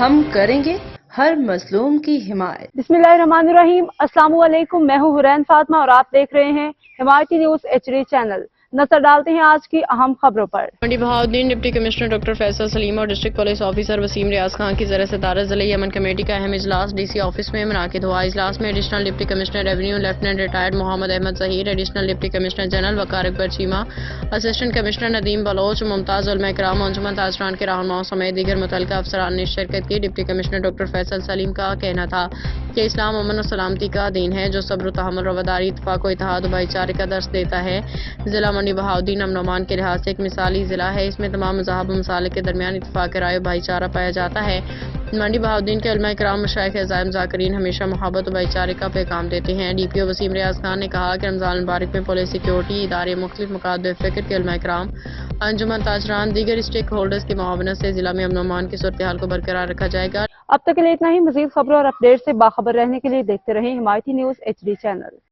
ہم کریں گے ہر مظلوم کی حمایت۔ بسم اللہ الرحمن الرحیم۔ السلام علیکم، میں ہوں حرین فاطمہ اور آپ دیکھ رہے ہیں حمایتی نیوز HD چینل۔ نظر ڈالتے ہیں آج کی اہم خبروں پر۔ Mandi Bahauddin deputy commissioner doctor Faisal Saleem اور district police officer Waseem Riaz Khan کی زیر صدارت ضلعی امن کمیٹی کا اہم اجلاس DC آفس میں منعقد ہوا۔ اجلاس میں additional deputy commissioner revenue lieutenant retired Muhammad Ahmed Zaheer, additional deputy commissioner general Waqar Akbar Cheema, assistant commissioner Nadeem Baloch, ممتاز علماء کرام، انجمن تاجران کے رہنماؤں سمیت دیگر متعلقہ افسران نے شرکت کی۔ ڈپٹی کمشنر ڈاکٹر فیصل سلیم کا کہنا تھا کہ اسلام امن و سلامتی کا دین ہے جو صبر و تحمل، رواداری، اتفاق و اتحاد و بھائی چارے کا درس دیتا ہے۔ ضلع منڈی بہاؤالدین امن و امان کے لحاظ سے ایک مثالی ضلع ہے۔ اس میں تمام مذاہب و مسالک کے درمیان اتفاق رائے و بھائی چارہ پایا جاتا ہے۔ منڈی بہاؤالدین کے علماء کرام، مشائخ عزائم، ذاکرین ہمیشہ محبت و بھائی چارے کا پیغام دیتے ہیں۔ DPO وسیم ریاض خان نے کہا کہ رمضان المبارک میں پولیس، سیکیورٹی ادارے، مختلف مقاصد فکر کے علماء کرام، انجمن تاجران، دیگر اسٹیک ہولڈرز کی معاونت سے ضلع میں امن و امان کی صورتحال کو برقرار رکھا جائے گا۔ اب تک کے لیے اتنا ہی۔ مزید خبروں اور اپڈیٹ سے باخبر رہنے کے لیے دیکھتے رہیں حمایتی نیوز HD چینل۔